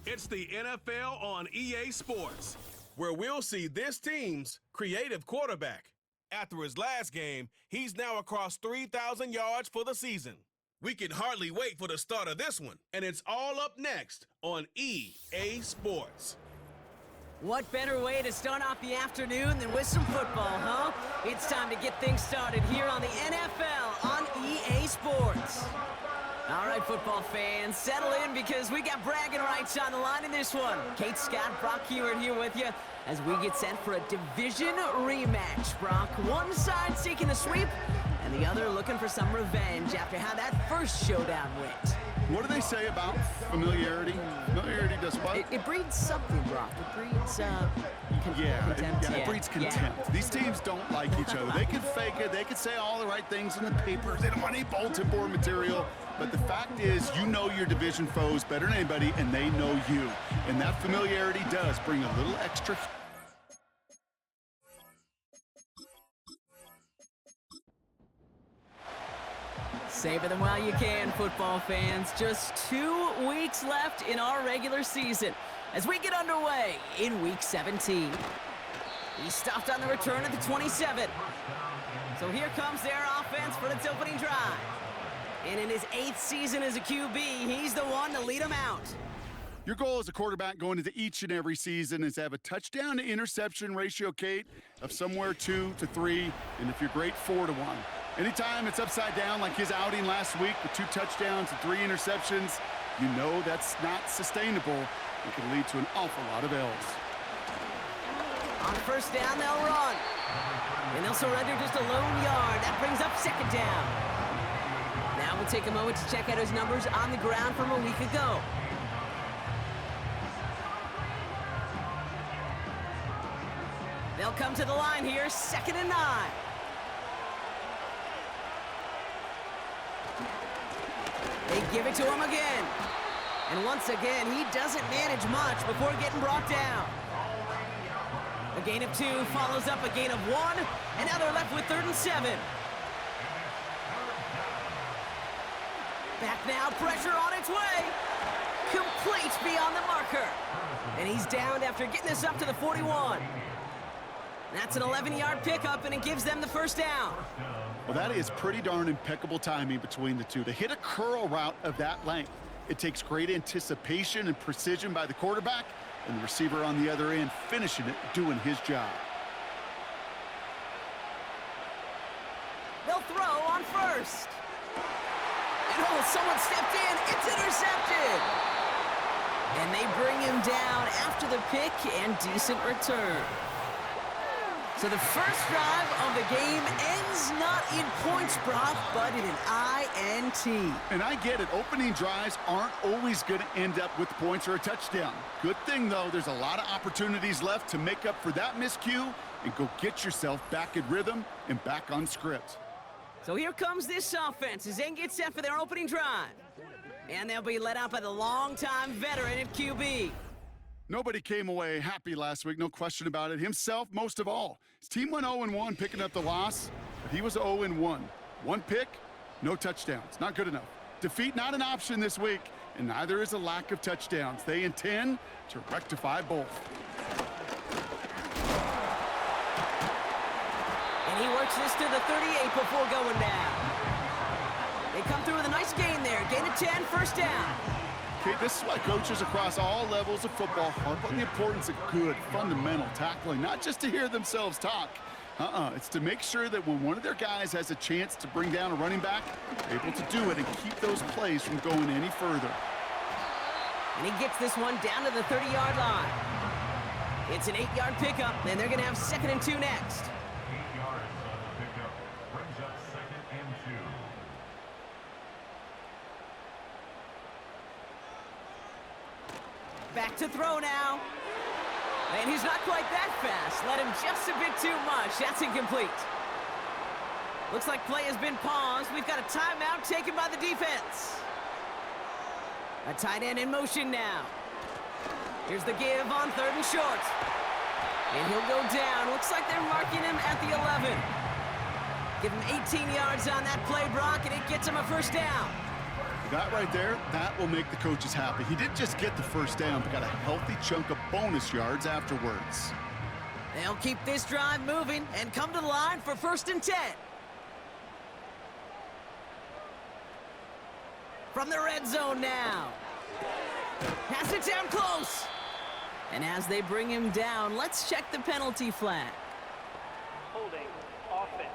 It's the NFL on EA Sports, where we'll see this team's creative quarterback. After his last game, he's now across 3,000 yards for the season. We can hardly wait for the start of this one, and it's all up next on EA Sports. What better way to start off the afternoon than with some football, huh? It's time to get things started here on the NFL on EA Sports. All right, football fans, settle in because we got bragging rights on the line in this one. Kate Scott, Brock Hewitt here with you as we get set for a division rematch, Brock. One side seeking a sweep and the other looking for some revenge after how that first showdown went. What do they say about familiarity? Familiarity does what? It breeds something, Brock. It breeds, contempt. It breeds contempt. Yeah. These teams don't like each other. They can fake it. They can say all the right things in the papers. They don't want any bulletin board material. But the fact is, you know your division foes better than anybody, and they know you. And that familiarity does bring a little extra... Savor them while you can, football fans. Just 2 weeks left in our regular season as we get underway in Week 17. He stopped on the return at the 27. So here comes their offense for its opening drive. And in his 8th season as a QB, he's the one to lead them out. Your goal as a quarterback going into each and every season is to have a touchdown to interception ratio, Kate, of somewhere 2 to 3, and if you're great, 4 to 1. Anytime it's upside down like his outing last week with 2 touchdowns and 3 interceptions, you know that's not sustainable. It can lead to an awful lot of L's. On first down, they'll run. And they'll surrender just a lone yard. That brings up second down. Now we'll take a moment to check out his numbers on the ground from a week ago. They'll come to the line here, 2nd and 9. They give it to him again. And once again, he doesn't manage much before getting brought down. A gain of 2 follows up a gain of 1, and now they're left with 3rd and 7. Back now, pressure on its way. Complete beyond the marker. And he's downed after getting this up to the 41. That's an 11-yard pickup, and it gives them the first down. Well, that is pretty darn impeccable timing between the two. To hit a curl route of that length, it takes great anticipation and precision by the quarterback, and the receiver on the other end finishing it, doing his job. They'll throw on first. And oh, someone stepped in. It's intercepted. And they bring him down after the pick and decent return. So the first drive of the game ends not in points, Brock, but in an INT. And I get it. Opening drives aren't always going to end up with points or a touchdown. Good thing, though, there's a lot of opportunities left to make up for that miscue and go get yourself back in rhythm and back on script. So here comes this offense as they get set for their opening drive. And they'll be led out by the longtime veteran at QB. Nobody came away happy last week, no question about it. Himself, most of all. His team went 0-1, picking up the loss, but he was 0-1. 1 pick, no touchdowns. Not good enough. Defeat not an option this week, and neither is a lack of touchdowns. They intend to rectify both. And he works this to the 38 before going down. They come through with a nice gain there. Gain of 10, first down. Okay, this is why coaches across all levels of football harp on the importance of good, fundamental tackling, not just to hear themselves talk. It's to make sure that when one of their guys has a chance to bring down a running back, they're able to do it and keep those plays from going any further. And he gets this one down to the 30-yard line. It's an 8-yard pickup, and they're going to have 2nd and 2 next. 8 yards on the pickup brings up 2nd and 2. Back to throw now. And he's not quite that fast. Let him just a bit too much. That's incomplete. Looks like play has been paused. We've got a timeout taken by the defense. A tight end in motion now. Here's the give on 3rd and short. And he'll go down. Looks like they're marking him at the 11. Give him 18 yards on that play, Brock, and it gets him a first down. That right there, that will make the coaches happy. He didn't just get the first down, but got a healthy chunk of bonus yards afterwards. They'll keep this drive moving and come to the line for 1st and 10. From the red zone now. Pass it down close. And as they bring him down, let's check the penalty flag. Holding offense.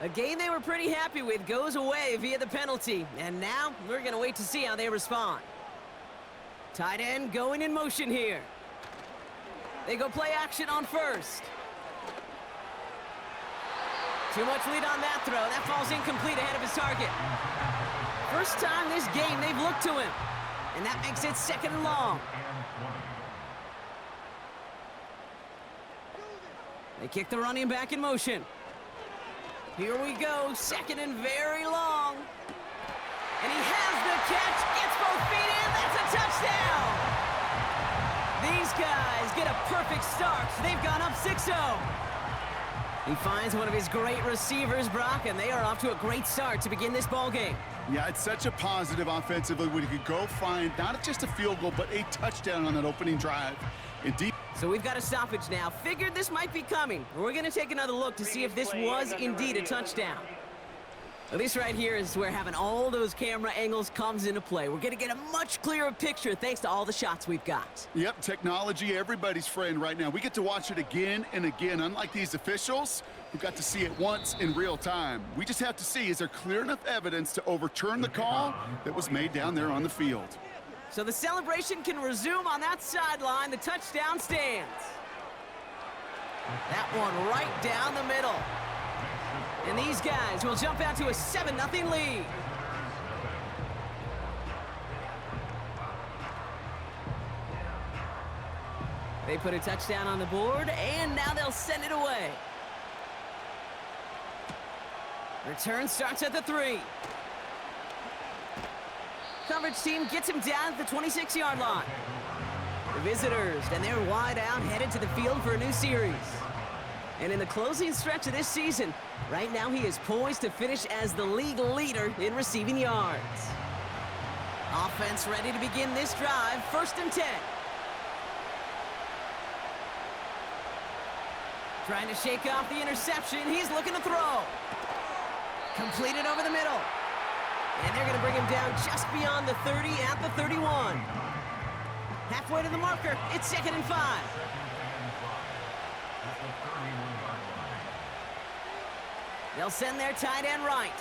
A game they were pretty happy with goes away via the penalty. And now we're going to wait to see how they respond. Tight end going in motion here. They go play action on 1st. Too much lead on that throw. That falls incomplete ahead of his target. First time this game they've looked to him. And that makes it 2nd and long. They kick the running back in motion. Here we go, 2nd and very long. And he has the catch, gets both feet in, that's a touchdown! These guys get a perfect start. They've gone up 6-0. He finds one of his great receivers, Brock, and they are off to a great start to begin this ball game. Yeah, it's such a positive offensively when he could go find not just a field goal, but a touchdown on that opening drive. Indeed. So we've got a stoppage now. Figured this might be coming. We're going to take another look to see if this was indeed a touchdown. Well, this right here is where having all those camera angles comes into play. We're going to get a much clearer picture thanks to all the shots we've got. Yep, technology, everybody's friend right now. We get to watch it again and again. Unlike these officials, who got to see it once in real time. We just have to see, is there clear enough evidence to overturn the call that was made down there on the field? So the celebration can resume on that sideline. The touchdown stands. That one right down the middle. And these guys will jump out to a 7-0 lead. They put a touchdown on the board, and now they'll send it away. Return starts at the 3. Coverage team gets him down at the 26-yard line. The visitors, and they're wide out, headed to the field for a new series. And in the closing stretch of this season, right now he is poised to finish as the league leader in receiving yards. Offense ready to begin this drive, 1st and 10. Trying to shake off the interception, he's looking to throw. Completed over the middle. And they're going to bring him down just beyond the 30 at the 31. Halfway to the marker, it's 2nd and 5. They'll send their tight end right.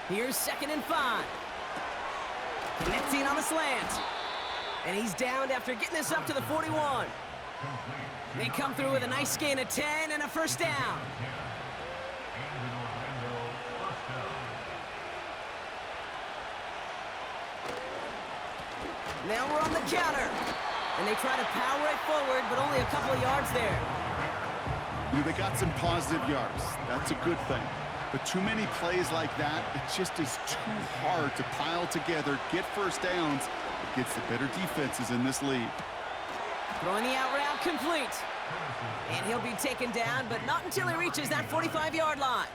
Here's 2nd and 5. Connecting on the slant. And he's downed after getting this up to the 41. They come through with a nice gain of 10 and a 1st down. Now we're on the counter. And they try to power it forward, but only a couple of yards there. You know, they got some positive yards. That's a good thing. But too many plays like that, it just is too hard to pile together, get 1st downs against the better defenses in this league. Throwing the out route complete. And he'll be taken down, but not until he reaches that 45-yard line.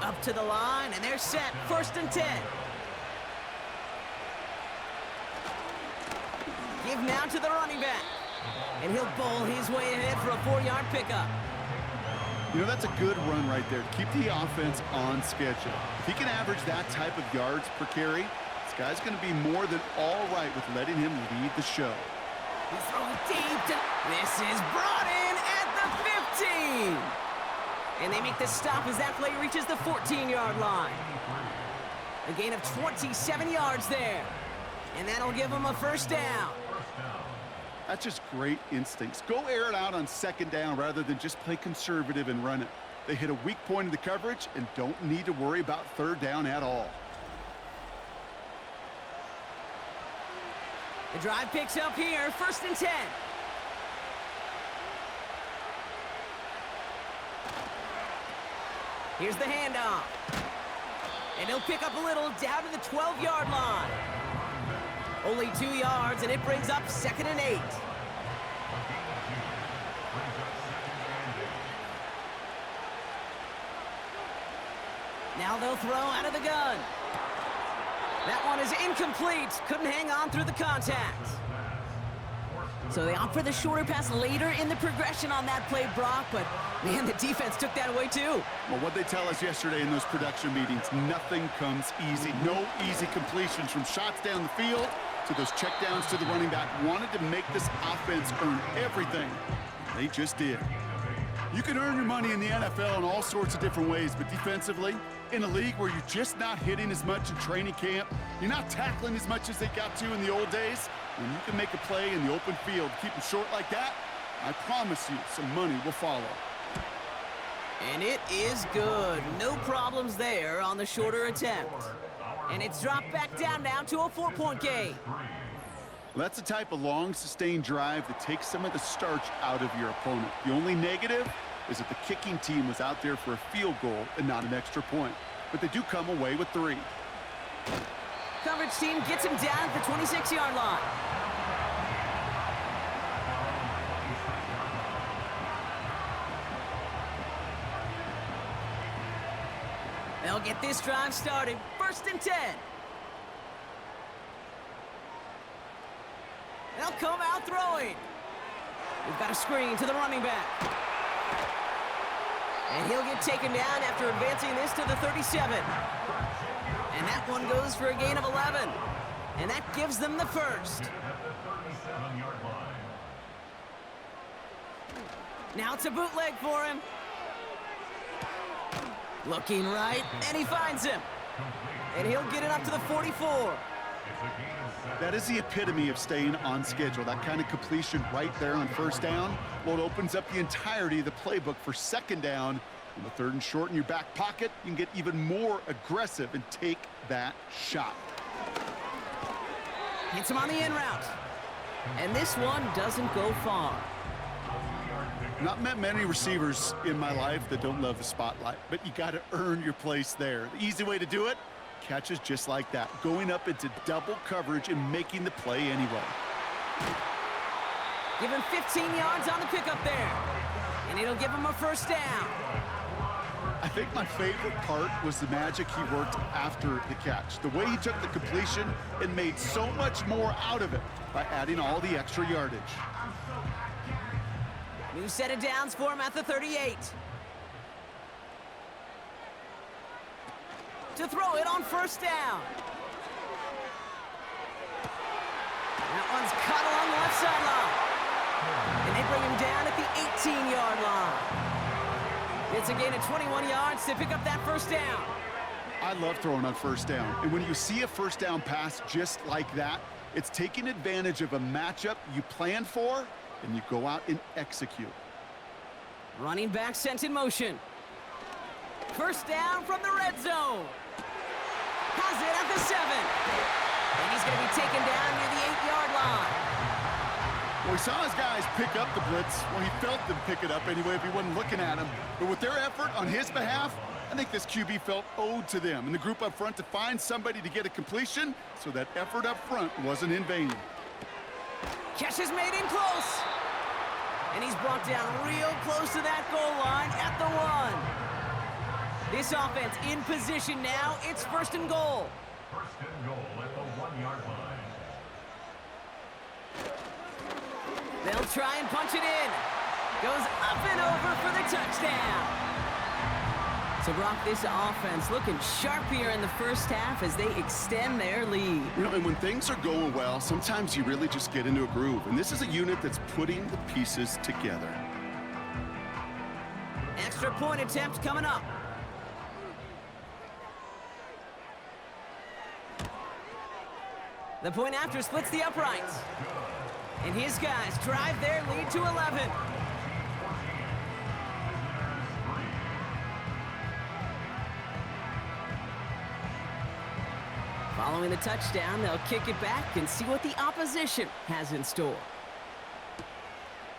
Up to the line, and they're set. 1st and 10. Give now to the running back. And he'll bowl his way ahead for a 4-yard pickup. You know, that's a good run right there. Keep the offense on schedule. If he can average that type of yards per carry, this guy's going to be more than all right with letting him lead the show. He's throwing deep. This is brought in at the 15. And they make the stop as that play reaches the 14-yard line. A gain of 27 yards there. And that'll give them a 1st down. That's just great instincts. Go air it out on 2nd down rather than just play conservative and run it. They hit a weak point in the coverage and don't need to worry about 3rd down at all. The drive picks up here, 1st and 10. Here's the handoff. And he'll pick up a little down to the 12-yard line. Only 2 yards, and it brings up 2nd and 8. Now they'll throw out of the gun. That one is incomplete. Couldn't hang on through the contact. So they opt for the shorter pass later in the progression on that play, Brock, but man, the defense took that away too. Well, what they tell us yesterday in those production meetings, nothing comes easy. No easy completions from shots down the field to those checkdowns to the running back. Wanted to make this offense earn everything. They just did. You can earn your money in the NFL in all sorts of different ways, but defensively, in a league where you're just not hitting as much in training camp, you're not tackling as much as they got to in the old days, when you can make a play in the open field, keep them short like that, I promise you some money will follow. And it is good. No problems there on the shorter attempt. And it's dropped back down now to a 4-point game. Well, that's the type of long, sustained drive that takes some of the starch out of your opponent. The only negative is that the kicking team was out there for a field goal and not an extra point. But they do come away with 3. Coverage team gets him down at the 26-yard line. They'll get this drive started. 1st and 10. They'll come out throwing. We've got a screen to the running back. And he'll get taken down after advancing this to the 37. And that one goes for a gain of 11. And that gives them the first. Now it's a bootleg for him. Looking right, and he finds him. And he'll get it up to the 44. That is the epitome of staying on schedule. That kind of completion right there on 1st down. Well, it opens up the entirety of the playbook for 2nd down. On the 3rd and short in your back pocket, you can get even more aggressive and take that shot. Hits him on the in route. And this one doesn't go far. Not met many receivers in my life that don't love the spotlight, but you got to earn your place there. The easy way to do it, catches just like that, going up into double coverage and making the play anyway. Give him 15 yards on the pickup there. And it'll give him a 1st down. I think my favorite part was the magic he worked after the catch. The way he took the completion and made so much more out of it by adding all the extra yardage. New set of downs for him at the 38. To throw it on 1st down. That one's caught along the left sideline. And they bring him down at the 18-yard line. It's a gain of 21 yards to pick up that 1st down. I love throwing on 1st down. And when you see a 1st down pass just like that, it's taking advantage of a matchup you plan for, and you go out and execute. Running back sent in motion. 1st down from the red zone. Has it at the 7. And he's going to be taken down near the 8-yard line. Well, he saw his guys pick up the blitz. Well, he felt them pick it up anyway if he wasn't looking at him. But with their effort on his behalf, I think this QB felt owed to them and the group up front to find somebody to get a completion, so that effort up front wasn't in vain. Catch is made in close. And he's brought down real close to that goal line at the 1. This offense in position now. It's 1st and goal. 1st and goal at the 1-yard line. They'll try and punch it in. Goes up and over for the touchdown. So, Brock, this offense looking sharp here in the 1st half as they extend their lead. You know, and when things are going well, sometimes you really just get into a groove. And this is a unit that's putting the pieces together. Extra point attempt coming up. The point after splits the uprights. And his guys drive their lead to 11. Following the touchdown, they'll kick it back and see what the opposition has in store.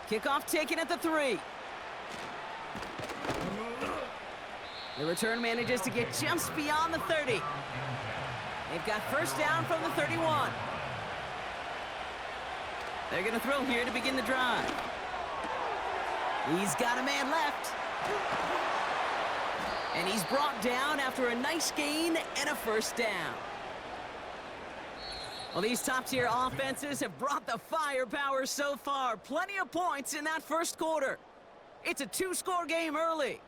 Kickoff taken at the 3. The return manages to get just beyond the 30. They've got 1st down from the 31. They're going to throw here to begin the drive. He's got a man left. And he's brought down after a nice gain and a first down. Well, these top-tier offenses have brought the firepower so far. Plenty of points in that first quarter. It's a two-score game early.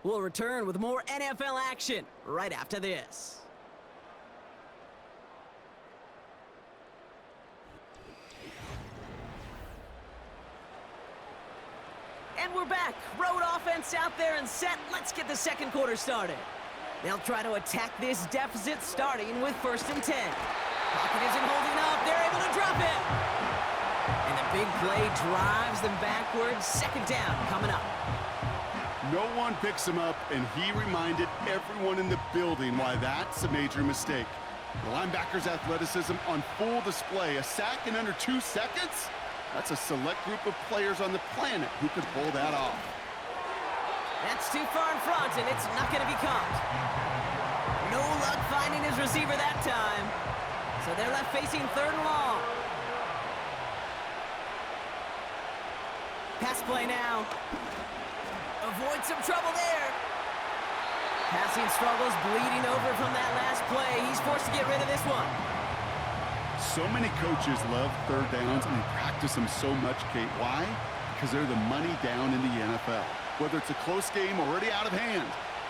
We'll return with more NFL action right after this. And we're back. Road offense out there and set. Let's get the second quarter started. They'll try to attack this deficit starting with 1st and 10. Pocket isn't holding up. They're able to drop it. And the big play drives them backwards. 2nd down coming up. No one picks him up, and he reminded everyone in the building why that's a major mistake. The linebacker's athleticism on full display. A sack in under 2 seconds? That's a select group of players on the planet who could pull that off. That's too far in front, and it's not going to be caught. No luck finding his receiver that time. So they're left facing 3rd and long. Pass play now. Avoid some trouble there. Passing struggles bleeding over from that last play. He's forced to get rid of this one. So many coaches love 3rd downs and they practice them so much, Kate. Why? Because they're the money down in the NFL. Whether it's a close game already out of hand,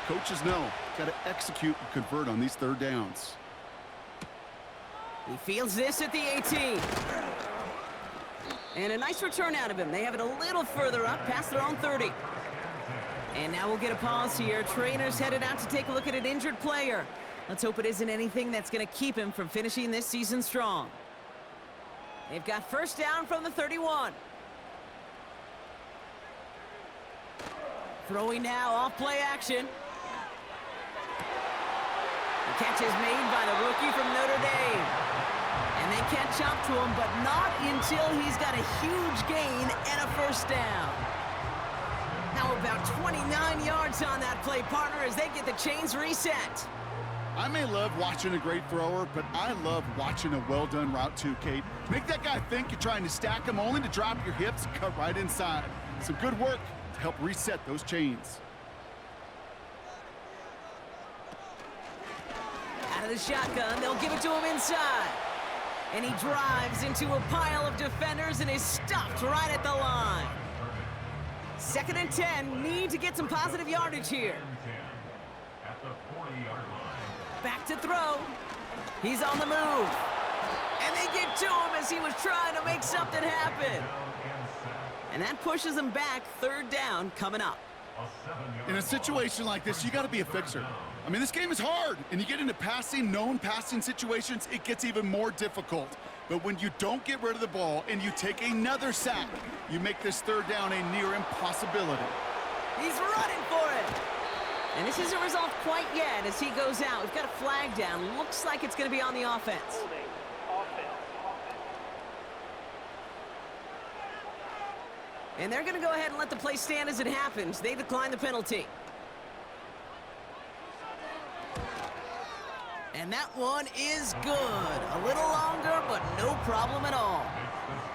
coaches know got to execute and convert on these 3rd downs. He fields this at the 18. And a nice return out of him. They have it a little further up, past their own 30. And now we'll get a pause here. Trainers headed out to take a look at an injured player. Let's hope it isn't anything that's going to keep him from finishing this season strong. They've got 1st down from the 31. Throwing now, off play action. The catch is made by the rookie from Notre Dame. And they catch up to him, but not until he's got a huge gain and a 1st down. Now about 29 yards on that play, partner, as they get the chains reset. I may love watching a great thrower, but I love watching a well-done route too, Kate. Make that guy think you're trying to stack him only to drop your hips and cut right inside. Some good work to help reset those chains. Out of the shotgun, they'll give it to him inside. And he drives into a pile of defenders and is stopped right at the line. 2nd and 10, need to get some positive yardage here. At the 40-yard line. Back to throw. He's on the move. And they get to him as he was trying to make something happen. And that pushes him back. 3rd down coming up. In a situation like this, you got to be a fixer. I mean, this game is hard, and you get into known passing situations, it gets even more difficult. But when you don't get rid of the ball and you take another sack, you make this 3rd down a near impossibility. He's running for it. And this isn't resolved quite yet as he goes out. We've got a flag down. Looks like it's going to be on the offense. Holding. Offense. And they're going to go ahead and let the play stand as it happens. They decline the penalty. And that one is good. A little longer, but no problem at all.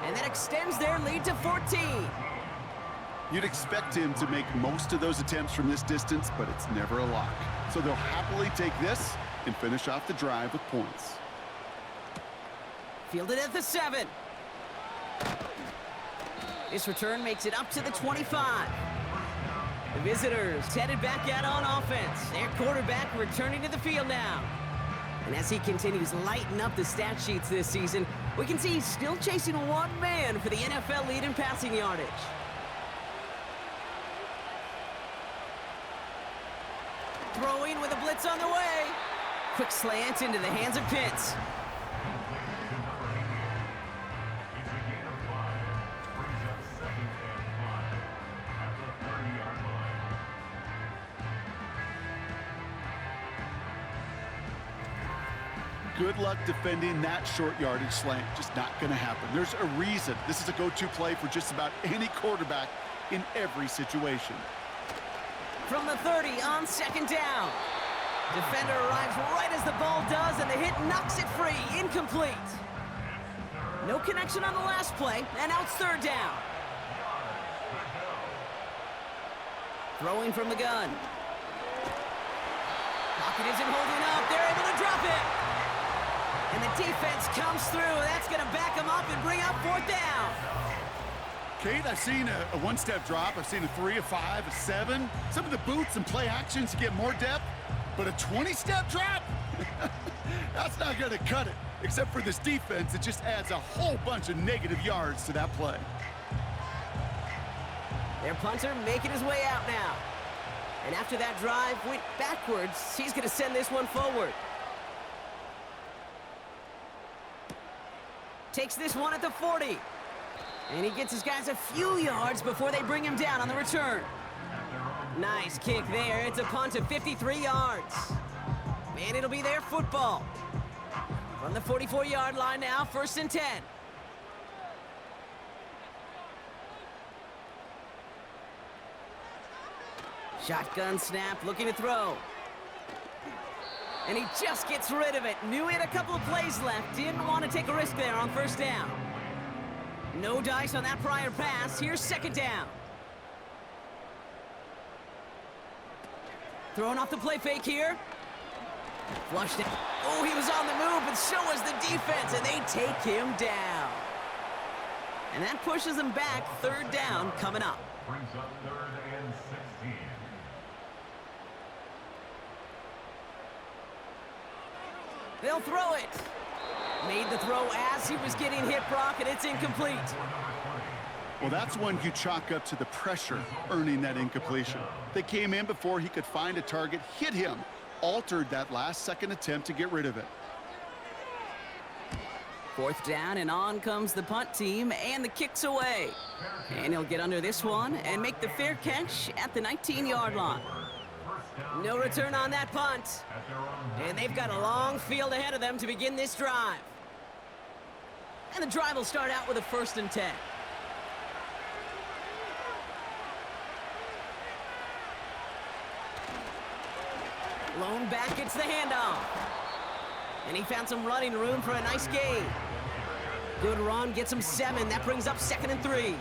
And that extends their lead to 14. You'd expect him to make most of those attempts from this distance, but it's never a lock. So they'll happily take this and finish off the drive with points. Fielded at the 7. This return makes it up to the 25. The visitors headed back out on offense. Their quarterback returning to the field now. And as he continues lighting up the stat sheets this season, we can see he's still chasing one man for the NFL lead in passing yardage. Throwing with a blitz on the way. Quick slant into the hands of Pitts. Good luck defending that short yardage slant. Just not going to happen. There's a reason this is a go-to play for just about any quarterback in every situation. From the 30 on 2nd down. Defender arrives right as the ball does, and the hit knocks it free. Incomplete. No connection on the last play, and now it's 3rd down. Throwing from the gun. Pocket isn't holding up. They're able to drop it. And the defense comes through. That's going to back them up and bring up 4th down. Kate, I've seen a one-step drop. I've seen a 3, a 5, a 7. Some of the boots and play actions to get more depth. But a 20-step drop? That's not going to cut it. Except for this defense, it just adds a whole bunch of negative yards to that play. Their punter making his way out now. And after that drive went backwards, he's going to send this one forward. Takes this one at the 40. And he gets his guys a few yards before they bring him down on the return. Nice kick there. It's a punt of 53 yards. And it'll be their football. From the 44-yard line now, 1st and 10. Shotgun snap, looking to throw. And he just gets rid of it. Knew he had a couple of plays left. Didn't want to take a risk there on 1st down. No dice on that prior pass. Here's 2nd down. Throwing off the play fake here. Flushed it. Oh, he was on the move, but so was the defense, and they take him down. And that pushes them back. 3rd down coming up. Brings up 3rd and 16. They'll throw it. Made the throw as he was getting hit, Brock, and it's incomplete. Well, that's one you chalk up to the pressure earning that incompletion. They came in before he could find a target, hit him, altered that last-second attempt to get rid of it. 4th down, and on comes the punt team, and the kick's away. And he'll get under this one and make the fair catch at the 19-yard line. No return on that punt. And they've got a long field ahead of them to begin this drive. And the drive will start out with a 1st and 10. Lone back gets the handoff. And he found some running room for a nice gain. Good run, gets him 7. That brings up 2nd and 3.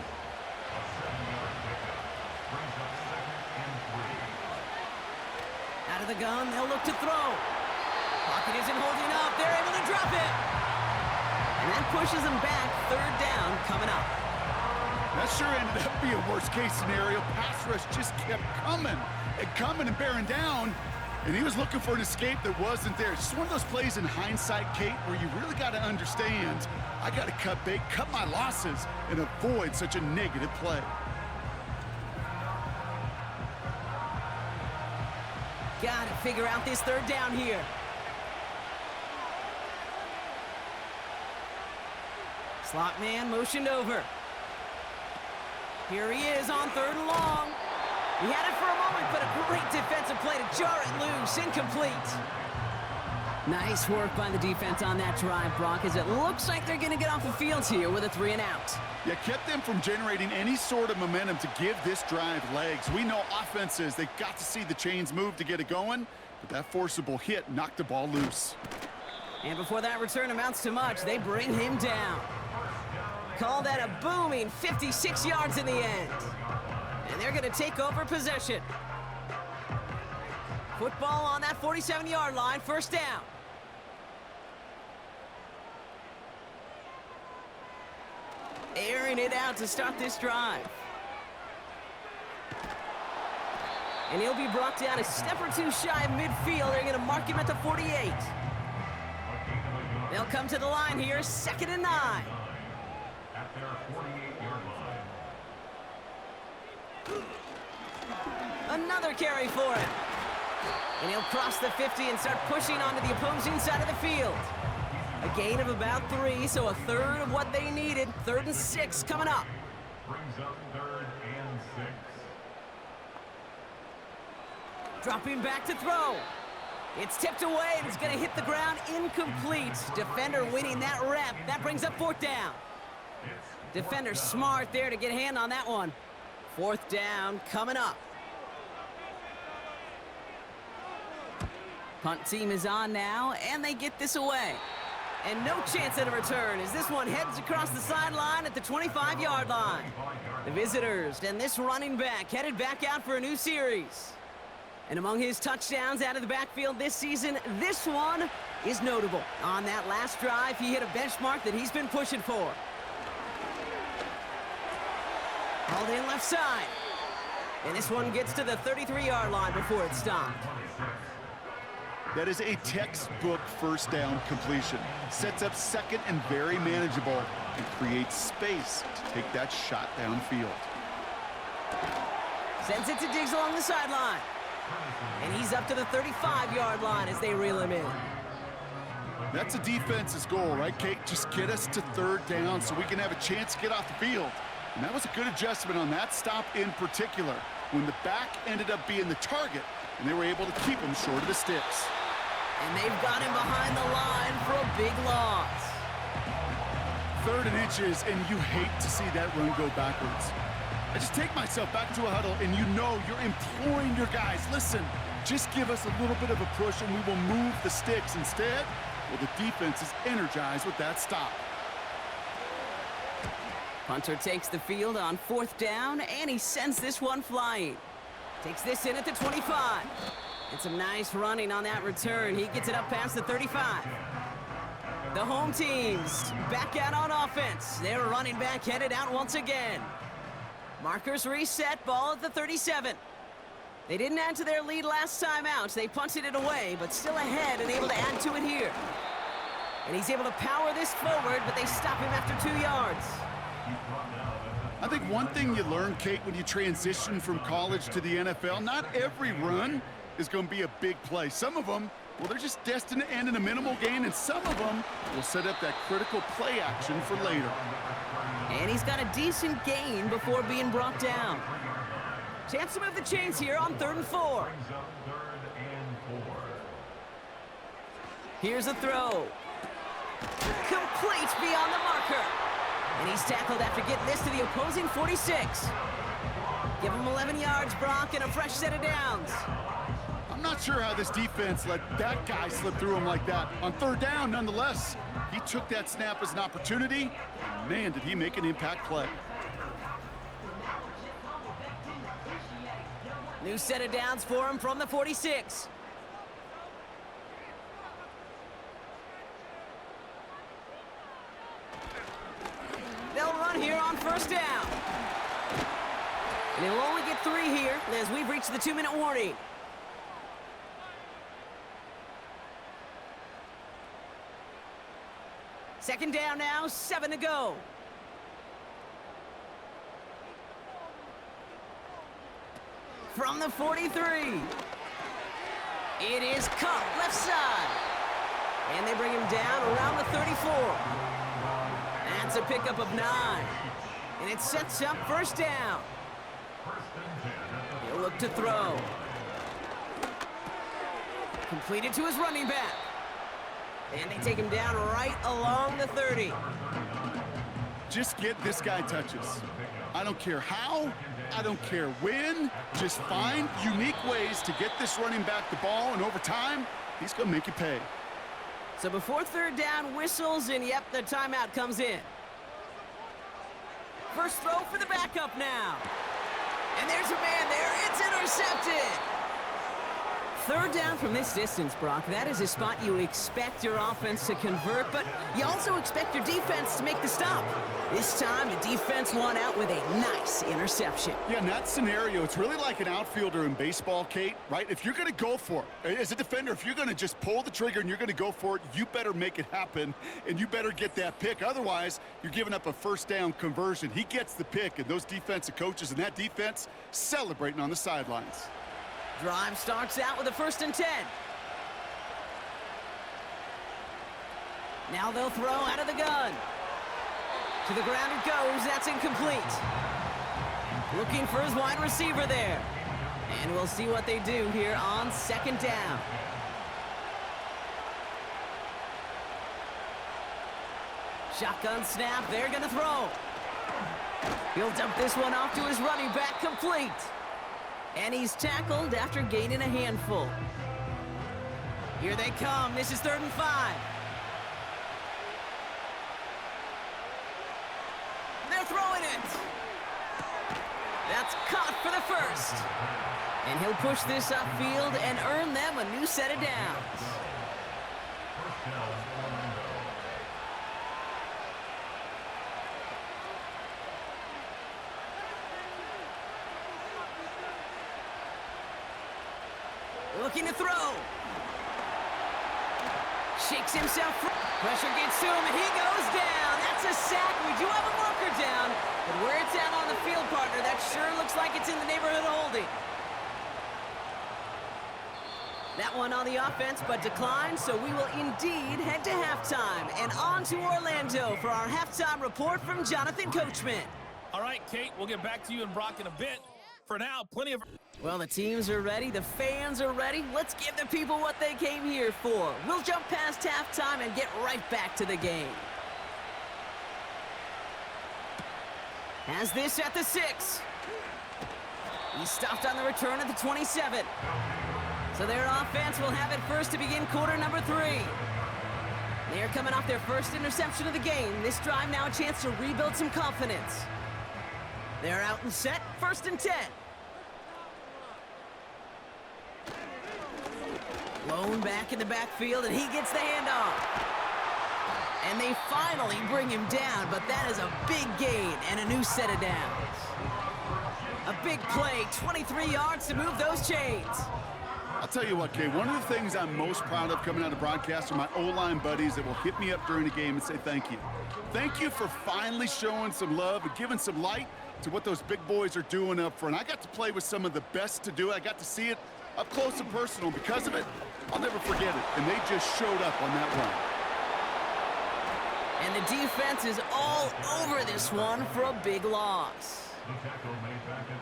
Out of the gun, they'll look to throw. Pocket isn't holding up. They're able to drop it. And that pushes them back. 3rd down coming up. That sure ended up being a worst-case scenario. Pass rush just kept coming and bearing down. And he was looking for an escape that wasn't there. It's just one of those plays in hindsight, Kate, where you really got to understand, I got to cut bait, cut my losses, and avoid such a negative play. Got to figure out this 3rd down here. Slot man motioned over. Here he is on 3rd and long. He had it for a moment, but a great defensive play to jar it loose. Incomplete. Nice work by the defense on that drive, Brock, as it looks like they're going to get off the field here with a 3 and out. Yeah, kept them from generating any sort of momentum to give this drive legs. We know offenses, they've got to see the chains move to get it going, but that forcible hit knocked the ball loose. And before that return amounts to much, they bring him down. Call that a booming 56 yards in the end. And they're going to take over possession. Football on that 47-yard line, 1st down. Airing it out to start this drive. And he'll be brought down a step or 2 shy of midfield. They're going to mark him at the 48. They'll come to the line here, 2nd and 9. At their 48-yard line. Another carry for him. And he'll cross the 50 and start pushing onto the opposing side of the field. A gain of about 3, so a 1/3 of what they needed. 3rd and 6 coming up. Brings up 3rd and 6. Dropping back to throw. It's tipped away, and it's going to hit the ground incomplete. Defender winning that rep. That brings up 4th down. Defender smart there to get a hand on that one. 4th down coming up. Punt team is on now, and they get this away. And no chance at a return as this one heads across the sideline at the 25-yard line. The visitors and this running back headed back out for a new series. And among his touchdowns out of the backfield this season, this one is notable. On that last drive, he hit a benchmark that he's been pushing for. Hauled in left side. And this one gets to the 33-yard line before it's stopped. That is a textbook first down completion. Sets up second and very manageable and creates space to take that shot downfield. Sends it to Diggs along the sideline. And he's up to the 35-yard line as they reel him in. That's a defense's goal, right, Kate? Just get us to third down so we can have a chance to get off the field. And that was a good adjustment on that stop in particular, when the back ended up being the target, and they were able to keep him short of the sticks. And they've got him behind the line for a big loss. 3rd and inches, and you hate to see that run go backwards. I just take myself back to a huddle, and you know you're imploring your guys, listen, just give us a little bit of a push, and we will move the sticks. Instead, well, the defense is energized with that stop. Punter takes the field on 4th down, and he sends this one flying. Takes this in at the 25. And some nice running on that return. He gets it up past the 35. The home team's back out on offense. Their running back headed out once again. Markers reset, ball at the 37. They didn't add to their lead last time out. They punted it away, but still ahead and able to add to it here. And he's able to power this forward, but they stop him after 2 yards. I think one thing you learn, Kate, when you transition from college to the NFL, not every run is going to be a big play. Some of them, well, they're just destined to end in a minimal gain, and some of them will set up that critical play action for later. And he's got a decent gain before being brought down. Chance to move the chains here on 3rd and 4. Here's a throw. Complete beyond the marker. And he's tackled after getting this to the opposing 46. Give him 11 yards, Brock, and a fresh set of downs. I'm not sure how this defense let that guy slip through him like that. On 3rd down, nonetheless, he took that snap as an opportunity. Man, did he make an impact play. New set of downs for him from the 46. They'll run here on 1st down. And he'll only get 3 here as we've reached the 2-minute warning. Second down now, 7 to go. From the 43. It is caught left side. And they bring him down around the 34. That's a pickup of 9. And it sets up 1st down. He'll look to throw. Completed to his running back. And they take him down right along the 30. Just get this guy touches. I don't care how, I don't care when. Just find unique ways to get this running back the ball, and over time, he's going to make you pay. So before 3rd down whistles, and yep, the timeout comes in. First throw for the backup now. And there's a man there. It's intercepted. 3rd down from this distance, Brock. That is a spot you expect your offense to convert, but you also expect your defense to make the stop. This time, the defense won out with a nice interception. Yeah, in that scenario, it's really like an outfielder in baseball, Kate, right? If you're going to go for it, as a defender, if you're going to just pull the trigger and you're going to go for it, you better make it happen, and you better get that pick. Otherwise, you're giving up a 1st down conversion. He gets the pick, and those defensive coaches and that defense celebrating on the sidelines. Drive starts out with a 1st and 10. Now they'll throw out of the gun. To the ground it goes. That's incomplete. Looking for his wide receiver there. And we'll see what they do here on 2nd down. Shotgun snap. They're going to throw. He'll dump this one off to his running back. Complete. And he's tackled after gaining a handful. Here they come. This is 3rd and 5. They're throwing it. That's caught for the 1st. And he'll push this upfield and earn them a new set of downs. First down, Orlando. Looking to throw. Shakes himself free. Pressure gets to him, and he goes down. That's a sack. We do have a marker down. But where it's at on the field, partner, that sure looks like it's in the neighborhood of holding. That one on the offense, but declined, so we will indeed head to halftime. And on to Orlando for our halftime report from Jonathan Coachman. All right, Kate, we'll get back to you and Brock in a bit. For now, plenty of... Well, the teams are ready, the fans are ready. Let's give the people what they came here for. We'll jump past halftime and get right back to the game. Has this at the 6. He's stopped on the return at the 27. So their offense will have it first to begin quarter number 3. They are coming off their first interception of the game. This drive now a chance to rebuild some confidence. They're out and set, 1st and 10. Lone back in the backfield, and he gets the handoff. And they finally bring him down, but that is a big gain and a new set of downs. A big play, 23 yards to move those chains. I'll tell you what, Kay, one of the things I'm most proud of coming out of broadcast are my O-line buddies that will hit me up during the game and say thank you. Thank you for finally showing some love and giving some light to what those big boys are doing up front. I got to play with some of the best to do it. I got to see it up close and personal. Because of it, I'll never forget it. And they just showed up on that run. And the defense is all over this one for a big loss.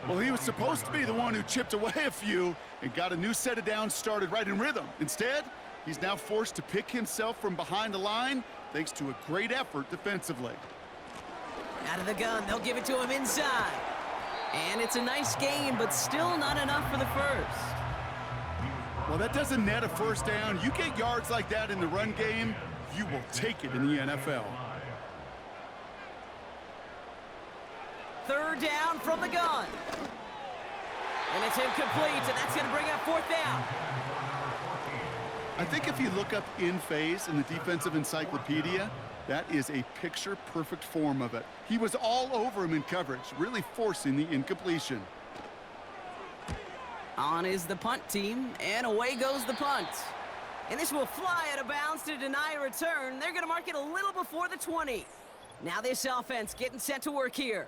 Well, he was supposed to be the one who chipped away a few and got a new set of downs started right in rhythm. Instead, he's now forced to pick himself from behind the line thanks to a great effort defensively. Out of the gun, they'll give it to him inside. And it's a nice gain, but still not enough for the first. Well, that doesn't net a first down. You get yards like that in the run game, you will take it in the NFL. 3rd down from the gun. And it's incomplete, and that's going to bring up 4th down. I think if you look up in phase in the defensive encyclopedia, that is a picture-perfect form of it. He was all over him in coverage, really forcing the incompletion. On is the punt team, and away goes the punt. And this will fly out of bounds to deny a return. They're going to mark it a little before the 20. Now this offense getting set to work here.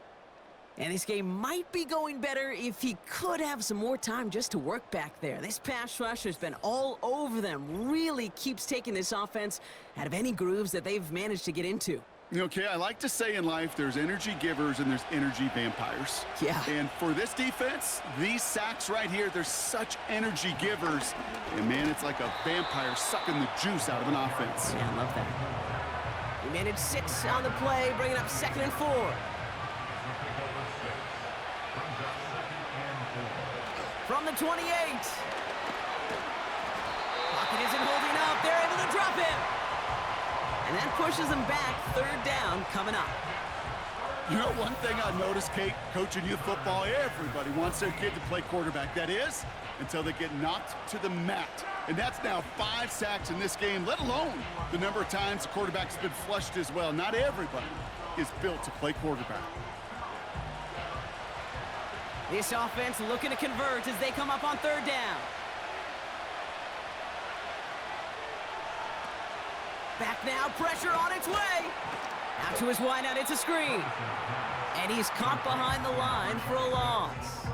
And this game might be going better if he could have some more time just to work back there. This pass rush has been all over them. Really keeps taking this offense out of any grooves that they've managed to get into. Okay, I like to say in life there's energy givers and there's energy vampires. Yeah. And for this defense, these sacks right here, they're such energy givers. And man, it's like a vampire sucking the juice out of an offense. Yeah, I love that. He managed 6 on the play, bringing up 2nd and 4. From the 28. Pocket isn't holding up. They're able to drop him. And that pushes them back. 3rd down coming up. You know, one thing I noticed, Kate, coaching youth football, everybody wants their kid to play quarterback. That is, until they get knocked to the mat. And that's now 5 sacks in this game, let alone the number of times the quarterback's been flushed as well. Not everybody is built to play quarterback. This offense looking to convert as they come up on 3rd down. Back now, pressure on its way. Out to his wideout, it's a screen. And he's caught behind the line for a loss.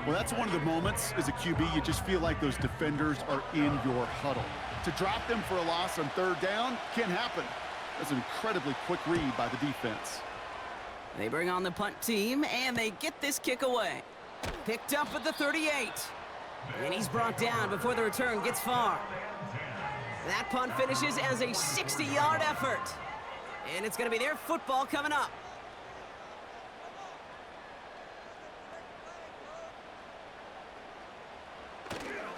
Well, that's one of the moments as a QB, you just feel like those defenders are in your huddle. To drop them for a loss on 3rd down can't happen. That's an incredibly quick read by the defense. They bring on the punt team, and they get this kick away. Picked up at the 38. And he's brought down before the return gets far. That punt finishes as a 60-yard effort. And it's going to be their football coming up.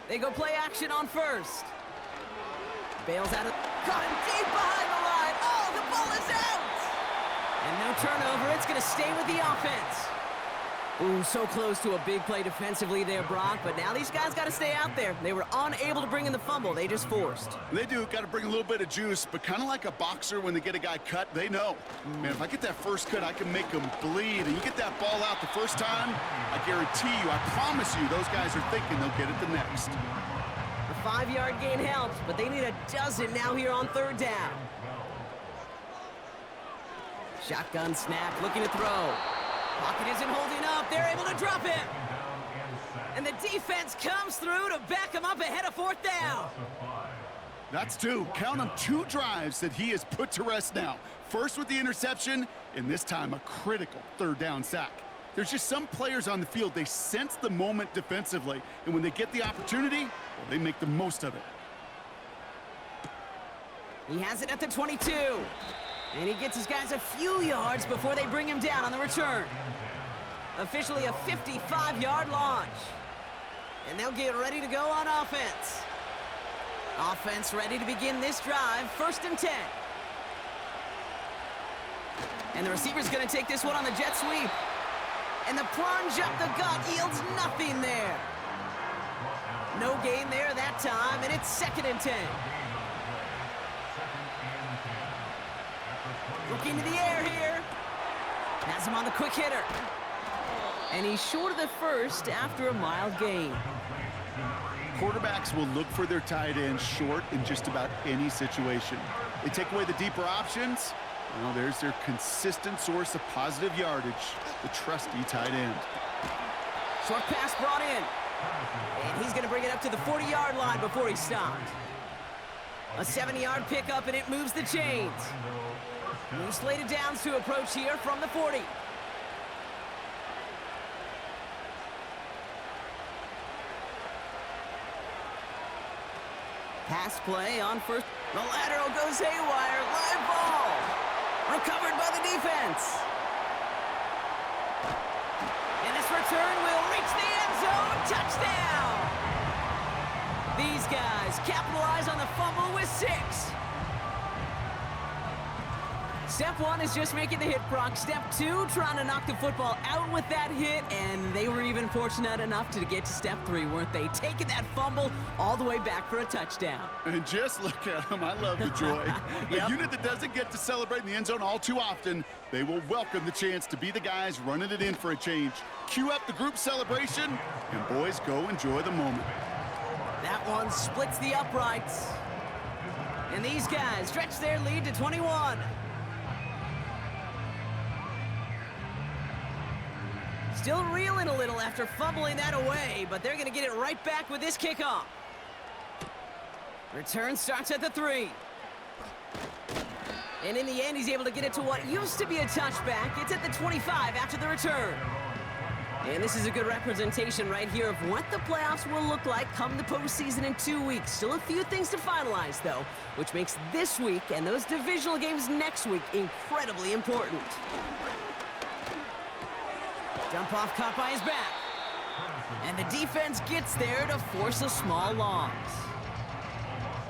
They go play action on 1st. Bails out of... Caught him deep behind the line. Oh, the ball is out! And no turnover. It's going to stay with the offense. Ooh, so close to a big play defensively there, Brock, but now these guys got to stay out there. They were unable to bring in the fumble they just forced. They do, got to bring a little bit of juice, but kind of like a boxer when they get a guy cut, they know. Man, if I get that first cut, I can make them bleed. And you get that ball out the first time, I guarantee you, I promise you, those guys are thinking they'll get it the next. The 5-yard gain helps, but they need a dozen now here on 3rd down. Shotgun snap, looking to throw. Pocket isn't holding up. They're able to drop it. And the defense comes through to back him up ahead of 4th down. That's 2. Count them 2 drives that he has put to rest now. First with the interception, and this time a critical 3rd down sack. There's just some players on the field, they sense the moment defensively, and when they get the opportunity, well, they make the most of it. He has it at the 22. And he gets his guys a few yards before they bring him down on the return. Officially a 55-yard launch. And they'll get ready to go on offense. Offense ready to begin this drive, 1st and 10. And the receiver's going to take this one on the jet sweep. And the plunge up the gut yields nothing there. No gain there that time, and it's 2nd and 10. Looking to the air here. Has him on the quick hitter. And he's short of the first after a mild gain. Quarterbacks will look for their tight end short in just about any situation. They take away the deeper options. Well, there's their consistent source of positive yardage, the trusty tight end. Short pass brought in. And he's going to bring it up to the 40-yard line before he stopped. A 70-yard pickup, and it moves the chains. New slated downs to approach here from the 40. Pass play on first. The lateral goes haywire. Live ball. Recovered by the defense. And this return will reach the end zone. Touchdown. These guys capitalize on the fumble with 6. Step 1 is just making the hit, Brock. Step 2, trying to knock the football out with that hit, and they were even fortunate enough to get to step 3, weren't they? Taking that fumble all the way back for a touchdown. And just look at them. I love the joy. Yep. A unit that doesn't get to celebrate in the end zone all too often, they will welcome the chance to be the guys running it in for a change. Cue up the group celebration, and boys, go enjoy the moment. That one splits the uprights. And these guys stretch their lead to 21. Still reeling a little after fumbling that away, but they're going to get it right back with this kickoff. Return starts at the 3. And in the end, he's able to get it to what used to be a touchback. It's at the 25 after the return. And this is a good representation right here of what the playoffs will look like come the postseason in 2 weeks. Still a few things to finalize, though, which makes this week and those divisional games next week incredibly important. Jump off caught by his back. And the defense gets there to force a small loss.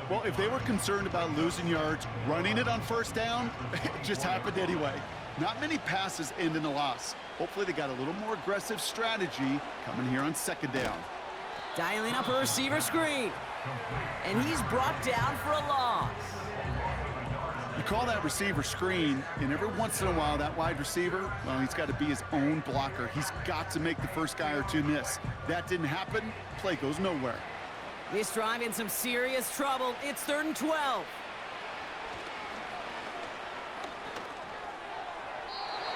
Well, if they were concerned about losing yards, running it on 1st down, it just happened anyway. Not many passes end in a loss. Hopefully they got a little more aggressive strategy coming here on 2nd down. Dialing up a receiver screen. And he's brought down for a loss. You call that receiver screen, and every once in a while, that wide receiver, well, he's got to be his own blocker. He's got to make the first guy or 2 miss. That didn't happen. Play goes nowhere. This drive in some serious trouble. It's 3rd and 12.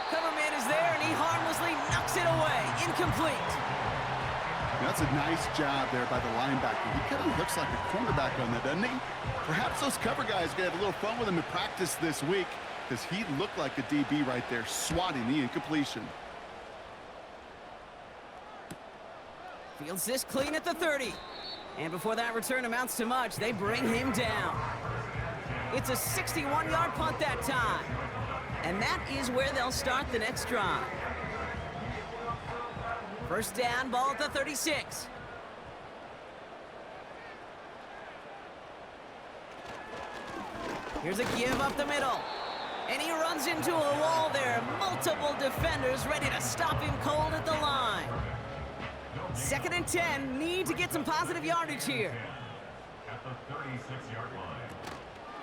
Coverman is there, and he harmlessly knocks it away. Incomplete. That's a nice job there by the linebacker. He kind of looks like a cornerback on that, doesn't he? Perhaps those cover guys are going to have a little fun with him in practice this week, because he looked like a DB right there, swatting the incompletion. Fields this clean at the 30. And before that return amounts to much, they bring him down. It's a 61-yard punt that time. And that is where they'll start the next drive. 1st down, ball at the 36. Here's a give up the middle. And he runs into a wall there. Multiple defenders ready to stop him cold at the line. 2nd and 10. Need to get some positive yardage here. At the 36-yard line.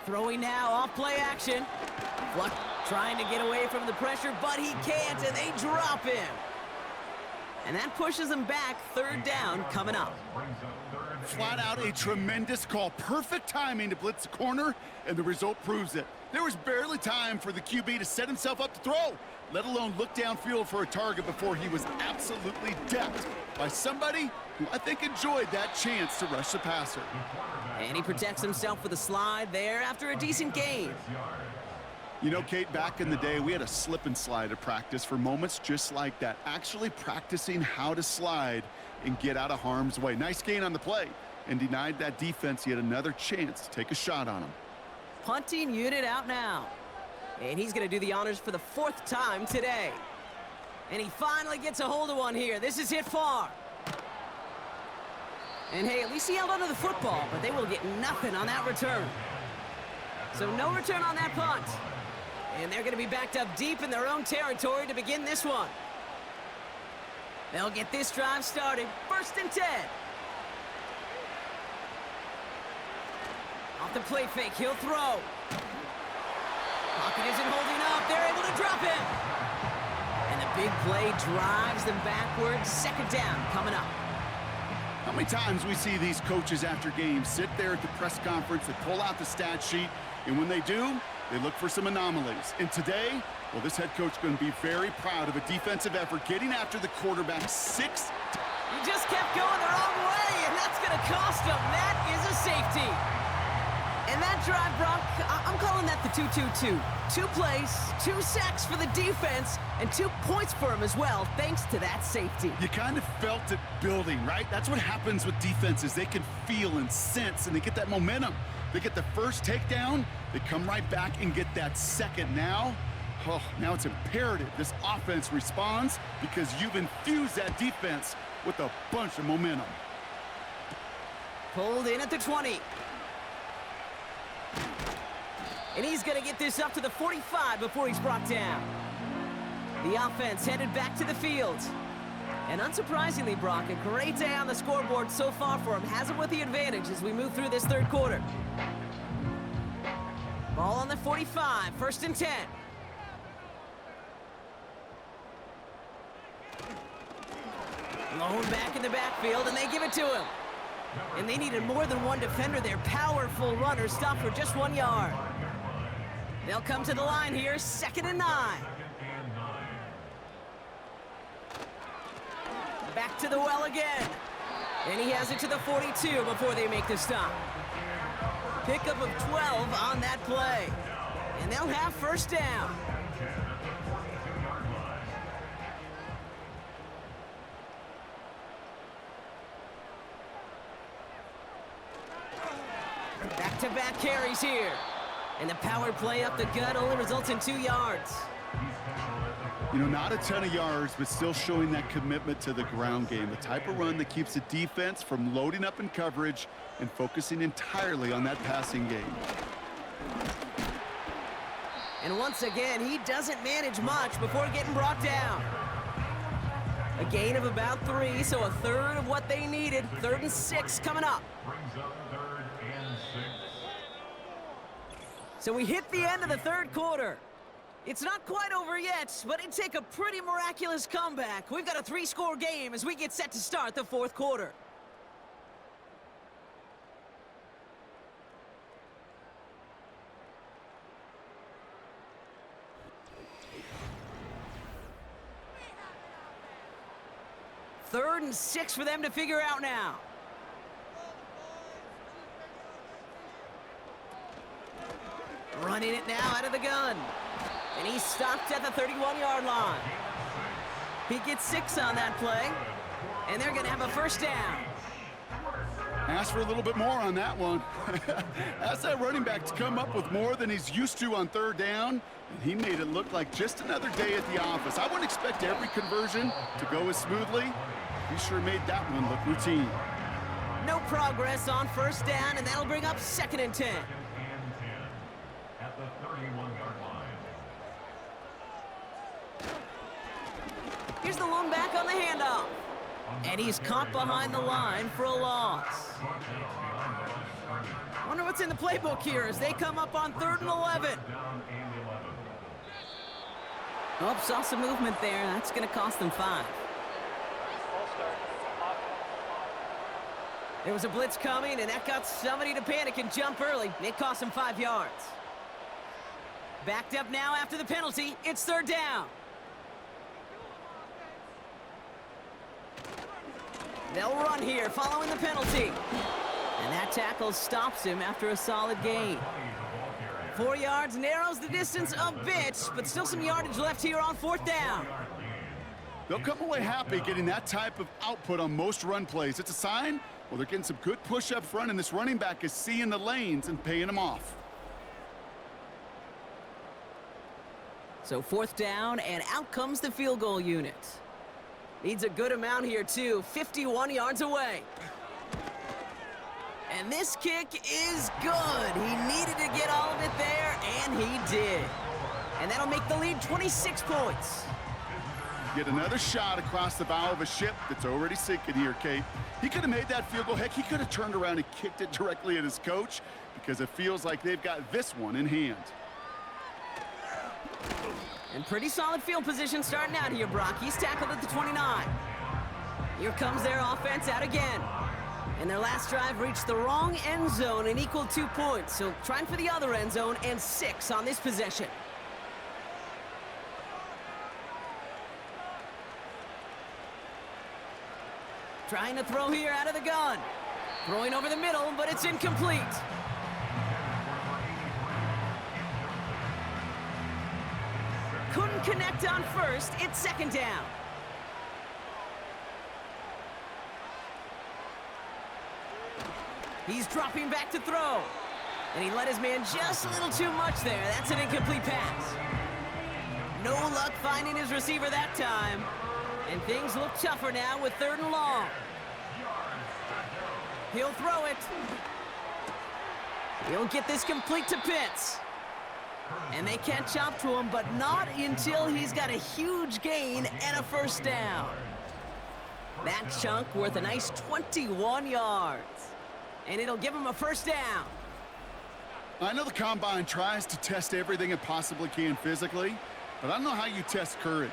Throwing now off play action. Fluck trying to get away from the pressure, but he can't, and they drop him. And that pushes him back. 3rd down coming up. Flat out a tremendous call. Perfect timing to blitz the corner, and the result proves it. There was barely time for the QB to set himself up to throw, let alone look downfield for a target before he was absolutely decked by somebody who I think enjoyed that chance to rush the passer. And he protects himself with a slide there after a decent gain. You know, Kate, back in the day, we had a slip and slide at practice for moments just like that. Actually practicing how to slide and get out of harm's way. Nice gain on the play, and denied that defense yet another chance to take a shot on him. Punting unit out now. And he's going to do the honors for the 4th time today. And he finally gets a hold of one here. This is hit far. And hey, at least he held onto the football, but they will get nothing on that return. So no return on that punt. And they're going to be backed up deep in their own territory to begin this one. They'll get this drive started. 1st and 10. Off the play fake, he'll throw. Pocket isn't holding up. They're able to drop him. And the big play drives them backwards. 2nd down coming up. How many times we see these coaches after games sit there at the press conference, they pull out the stat sheet, and when they do, they look for some anomalies. And today, well, this head coach is going to be very proud of a defensive effort getting after the quarterback 6 times. He just kept going the wrong way, and that's going to cost him. That is a safety. And that drive, Brock, I'm calling that the 2-2-2. 2 plays, 2 sacks for the defense, and 2 points for him as well, thanks to that safety. You kind of felt it building, right? That's what happens with defenses. They can feel and sense, and they get that momentum. They get the first takedown, they come right back and get that second. Now it's imperative this offense responds because you've infused that defense with a bunch of momentum. Pulled in at the 20. And he's going to get this up to the 45 before he's brought down. The offense headed back to the field. And unsurprisingly, Brock, a great day on the scoreboard so far for him. Has him with the advantage as we move through this 3rd quarter. Ball on the 45, 1st and 10. Lone back in the backfield, and they give it to him. And they needed more than one defender. Their powerful runner stopped for just 1 yard. They'll come to the line here, 2nd and 9. Back to the well again. And he has it to the 42 before they make the stop. Pickup of 12 on that play. And they'll have 1st down. Back-to-back carries here. And the power play up the gut only results in 2 yards. You know, not a ton of yards, but still showing that commitment to the ground game. The type of run that keeps the defense from loading up in coverage and focusing entirely on that passing game. And once again, he doesn't manage much before getting brought down. A gain of about 3, so a 1/3 of what they needed. 3rd and 6 coming up. Brings up 3rd and 6. So we hit the end of the 3rd quarter. It's not quite over yet, but it'd take a pretty miraculous comeback. We've got a 3-score game as we get set to start the 4th quarter. Third and 6 for them to figure out now. Running it now out of the gun. And he's stopped at the 31-yard line. He gets 6 on that play. And they're going to have a 1st down. Ask for a little bit more on that one. Ask that running back to come up with more than he's used to on 3rd down. And he made it look like just another day at the office. I wouldn't expect every conversion to go as smoothly. He sure made that one look routine. No progress on 1st down, and that'll bring up 2nd and 10. At the 31-yard line. Here's the lone back on the handoff. And he's caught behind the line for a loss. Wonder what's in the playbook here as they come up on 3rd and 11. Oh, saw some movement there. That's going to cost them 5. There was a blitz coming, and that got somebody to panic and jump early. It cost them 5 yards. Backed up now after the penalty. It's 3rd down. They'll run here following the penalty. And that tackle stops him after a solid gain. 4 yards narrows the distance a bit, but still some yardage left here on 4th down. They'll come away happy getting that type of output on most run plays. It's a sign, well, they're getting some good push up front, and this running back is seeing the lanes and paying them off. So 4th down, and out comes the field goal unit. Needs a good amount here, too. 51 yards away. And this kick is good. He needed to get all of it there, and he did. And that'll make the lead 26 points. Get another shot across the bow of a ship that's already sinking here, Kate. He could have made that field goal. Heck, he could have turned around and kicked it directly at his coach because it feels like they've got this one in hand. And pretty solid field position starting out here, Brock. He's tackled at the 29. Here comes their offense out again. And their last drive reached the wrong end zone and equaled 2 points. So trying for the other end zone and 6 on this possession. Trying to throw here out of the gun. Throwing over the middle, but it's incomplete. Couldn't connect on first. It's 2nd down. He's dropping back to throw. And he let his man just a little too much there. That's an incomplete pass. No luck finding his receiver that time. And things look tougher now with 3rd and long. He'll throw it. He'll get this complete to Pitts. And they catch up to him, but not until he's got a huge gain and a 1st down. That chunk worth a nice 21 yards. And it'll give him a 1st down. I know the Combine tries to test everything it possibly can physically, but I don't know how you test courage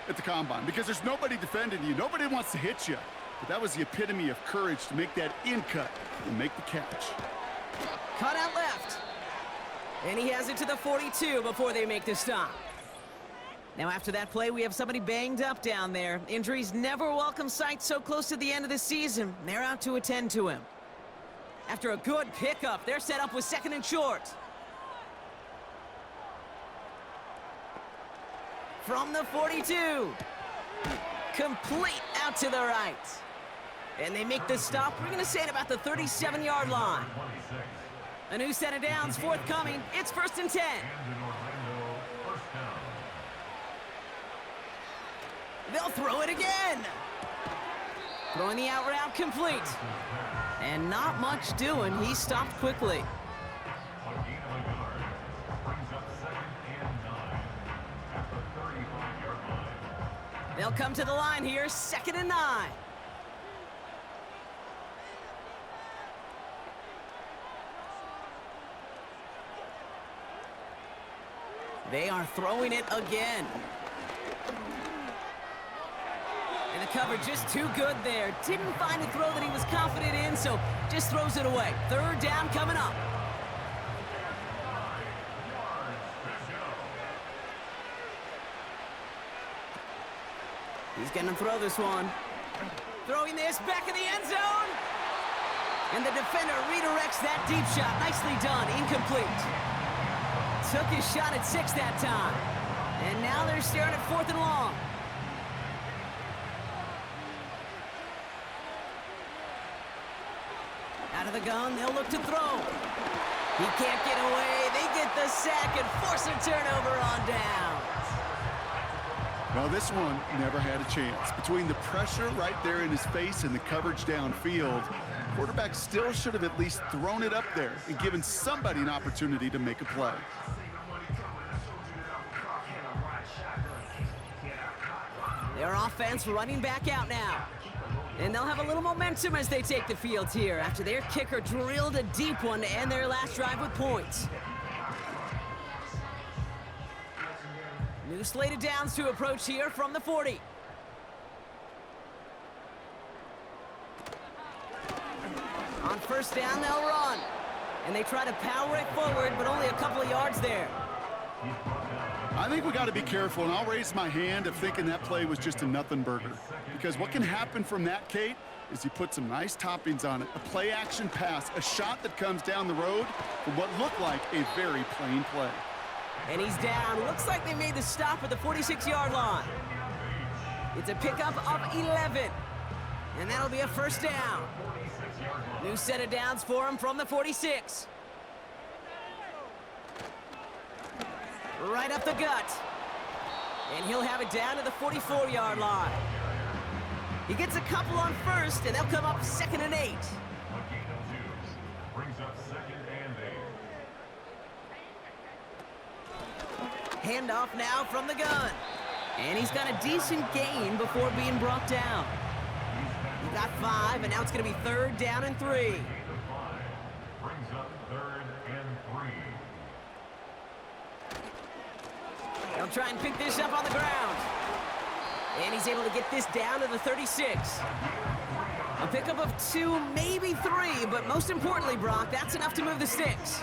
at the Combine because there's nobody defending you. Nobody wants to hit you. But that was the epitome of courage to make that in cut and make the catch. Cut out left. And he has it to the 42 before they make the stop. Now after that play, we have somebody banged up down there. Injuries never a welcome sight so close to the end of the season. They're out to attend to him. After a good pickup, they're set up with 2nd and short. From the 42. Complete out to the right. And they make the stop. We're going to say at about the 37-yard line. A new set of downs forthcoming. It's 1st and 10. They'll throw it again. Throwing the out route complete. And not much doing. He stopped quickly. They'll come to the line here, 2nd and 9. They are throwing it again. And the cover just too good there. Didn't find a throw that he was confident in, so just throws it away. 3rd down coming up. He's going to throw this one. Throwing this back in the end zone. And the defender redirects that deep shot. Nicely done. Incomplete. Took his shot at 6 that time. And now they're staring at 4th and long. Out of the gun, they'll look to throw. He can't get away. They get the sack and force a turnover on downs. Well, this one never had a chance. Between the pressure right there in his face and the coverage downfield, quarterback still should have at least thrown it up there and given somebody an opportunity to make a play. Their offense running back out now. And they'll have a little momentum as they take the field here after their kicker drilled a deep one to end their last drive with points. New slated downs to approach here from the 40. On first down, they'll run. And they try to power it forward, but only a couple of yards there. I think we got to be careful, and I'll raise my hand of thinking that play was just a nothing burger. Because what can happen from that, Kate, is you put some nice toppings on it. A play-action pass, a shot that comes down the road from what looked like a very plain play. And he's down. Looks like they made the stop at the 46-yard line. It's a pickup of 11. And that'll be a first down. New set of downs for him from the 46. Right up the gut. And he'll have it down to the 44-yard line. He gets a couple on first, and they'll come up 2nd and 8. Brings up 2nd and 8. Handoff now from the gun. And he's got a decent gain before being brought down. He got 5, and now it's going to be 3rd down and 3. Brings up 3rd and 3. They'll try and pick this up on the ground. And he's able to get this down to the 36. A pickup of 2, maybe 3, but most importantly, Brock, that's enough to move the sticks.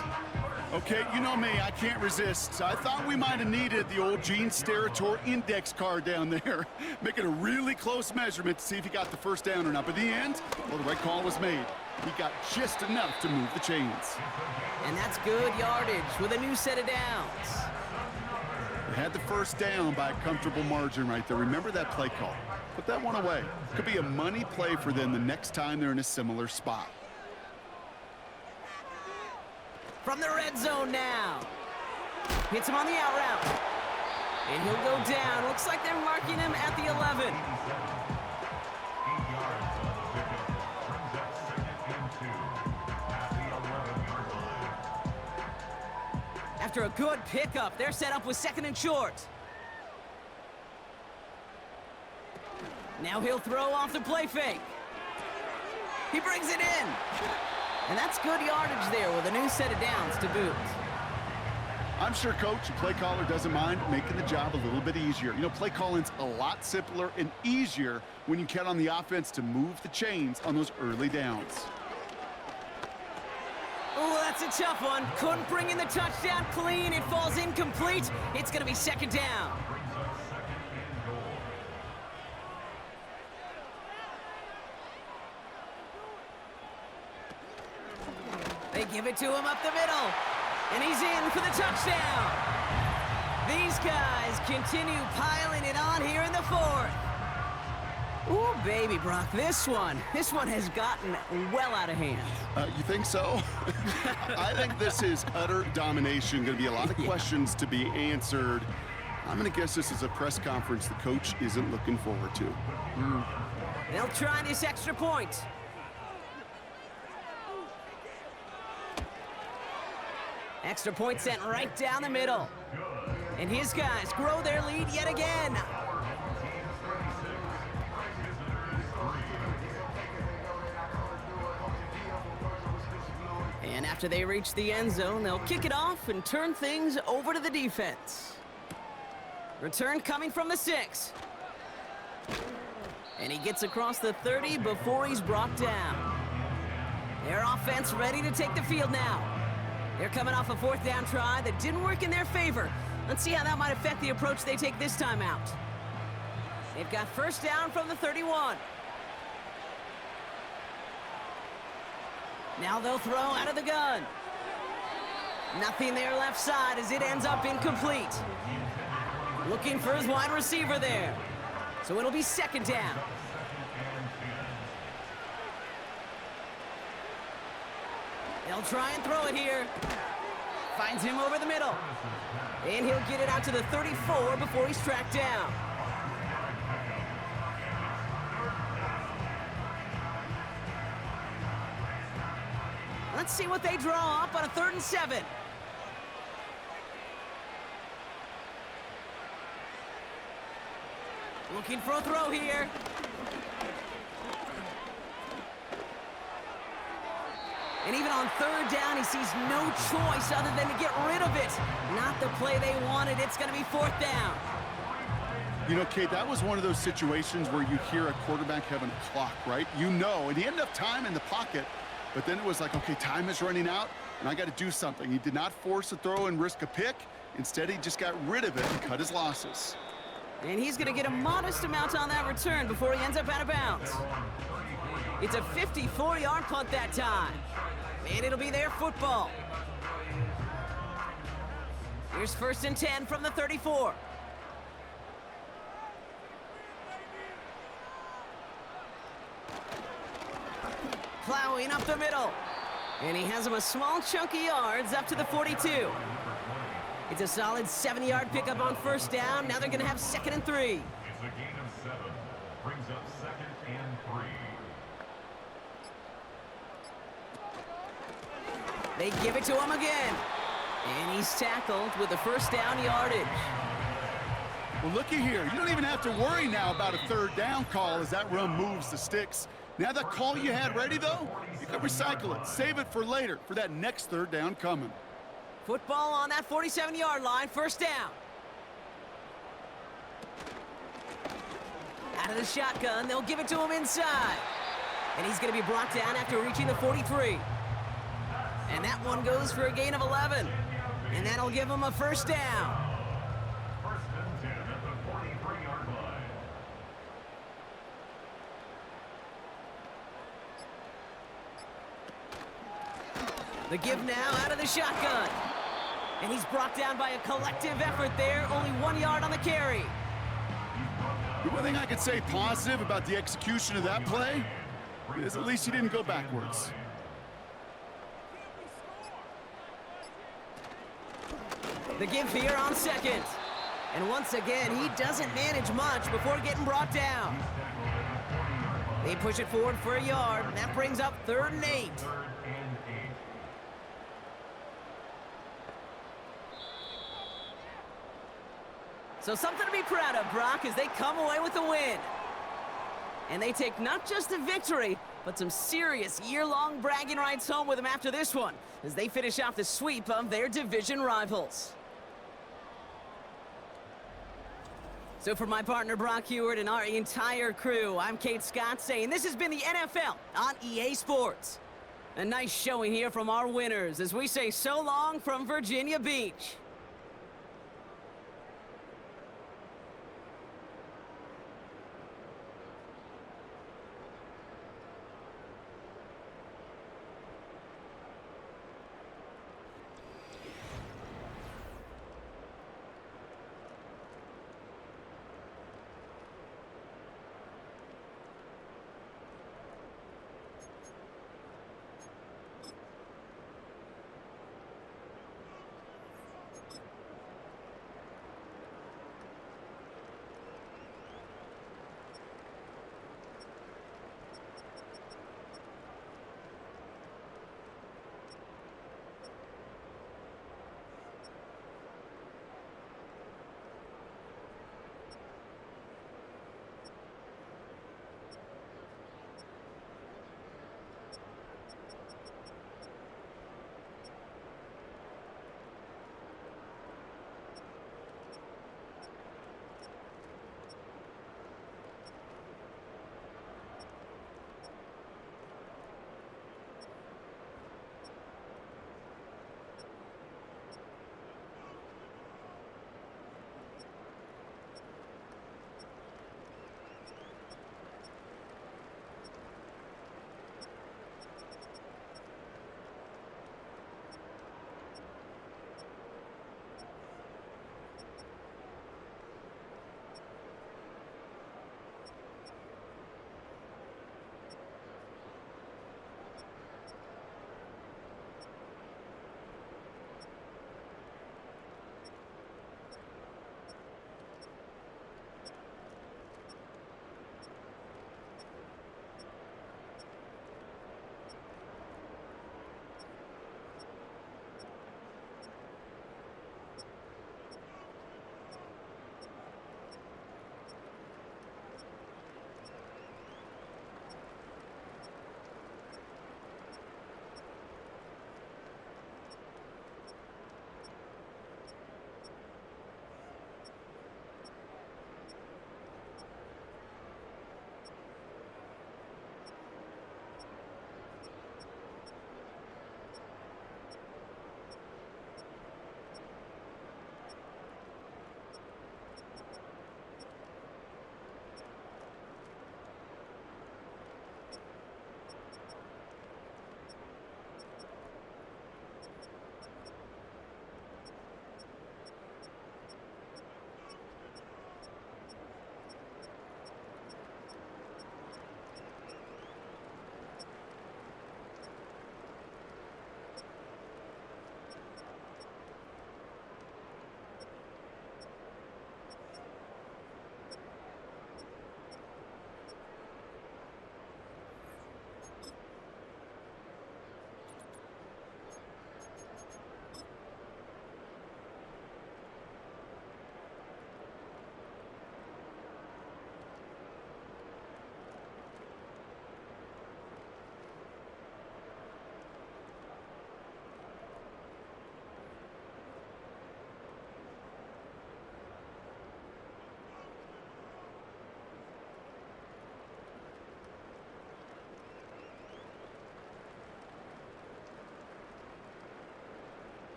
Okay, you know me, I can't resist. I thought we might have needed the old Gene Steratore index card down there, making a really close measurement to see if he got the first down or not. But in the end, well, the right call was made. He got just enough to move the chains. And that's good yardage with a new set of downs. They had the first down by a comfortable margin right there. Remember that play call. Put that one away. Could be a money play for them the next time they're in a similar spot. From the red zone now. Hits him on the out route. And he'll go down. Looks like they're marking him at the 11. 8 yards on the pickup. Brings up 2nd and 2 at the 11-yard line. After a good pickup, they're set up with 2nd and short. Now he'll throw off the play fake. He brings it in. And that's good yardage there with a new set of downs to boot. I'm sure Coach, the play caller, doesn't mind making the job a little bit easier. You know, play calling's a lot simpler and easier when you count on the offense to move the chains on those early downs. Oh, that's a tough one. Couldn't bring in the touchdown clean. It falls incomplete. It's going to be 2nd down. Brings up 2nd and goal. They give it to him up the middle. And he's in for the touchdown. These guys continue piling it on here in the 4th. Ooh, baby, Brock, this one has gotten well out of hand. You think so? I think this is utter domination. Going to be a lot of questions to be answered. I'm going to guess this is a press conference the coach isn't looking forward to. They'll try this extra point. Extra point sent right down the middle. And his guys grow their lead yet again. And after they reach the end zone, they'll kick it off and turn things over to the defense. Return coming from the 6. And he gets across the 30 before he's brought down. Their offense ready to take the field now. They're coming off a 4th down try that didn't work in their favor. Let's see how that might affect the approach they take this time out. They've got first down from the 31. Now they'll throw out of the gun. Nothing there left side as it ends up incomplete. Looking for his wide receiver there. So it'll be 2nd down. They'll try and throw it here. Finds him over the middle. And he'll get it out to the 34 before he's tracked down. Let's see what they draw up on a 3rd and 7. Looking for a throw here. And even on third down, he sees no choice other than to get rid of it. Not the play they wanted. It's going to be fourth down. You know, Kate, that was one of those situations where you hear a quarterback having a clock, right? You know, and he had enough time in the pocket, but then it was like, okay, time is running out, and I got to do something. He did not force a throw and risk a pick. Instead, he just got rid of it and cut his losses. And he's going to get a modest amount on that return before he ends up out of bounds. It's a 54-yard punt that time. And it'll be their football. Here's 1st and 10 from the 34. Plowing up the middle. And he has him a small chunk of yards up to the 42. It's a solid 7-yard pickup on 1st down. Now they're going to have 2nd and 3. It's a gain of 7. Brings up 2nd and 3. They give it to him again. And he's tackled with the 1st down yardage. Well, looky here. You don't even have to worry now about a 3rd down call as that run moves the sticks. Now that call you had ready, though, you can recycle it. Save it for later, for that next 3rd down coming. Football on that 47-yard line, 1st down. Out of the shotgun, they'll give it to him inside. And he's going to be brought down after reaching the 43. And that one goes for a gain of 11. And that'll give him a 1st down. 1st and 10 at the 43-yard line. The give now out of the shotgun. And he's brought down by a collective effort there. Only 1 yard on the carry. The one thing I could say positive about the execution of that play is at least he didn't go backwards. The give here on 2nd. And once again, he doesn't manage much before getting brought down. They push it forward for a yard. And that brings up 3rd and 8. So something to be proud of, Brock, as they come away with the win. And they take not just a victory, but some serious year-long bragging rights home with them after this one, as they finish off the sweep of their division rivals. So for my partner, Brock Heward, and our entire crew, I'm Kate Scott saying this has been the NFL on EA Sports. A nice showing here from our winners as we say so long from Virginia Beach.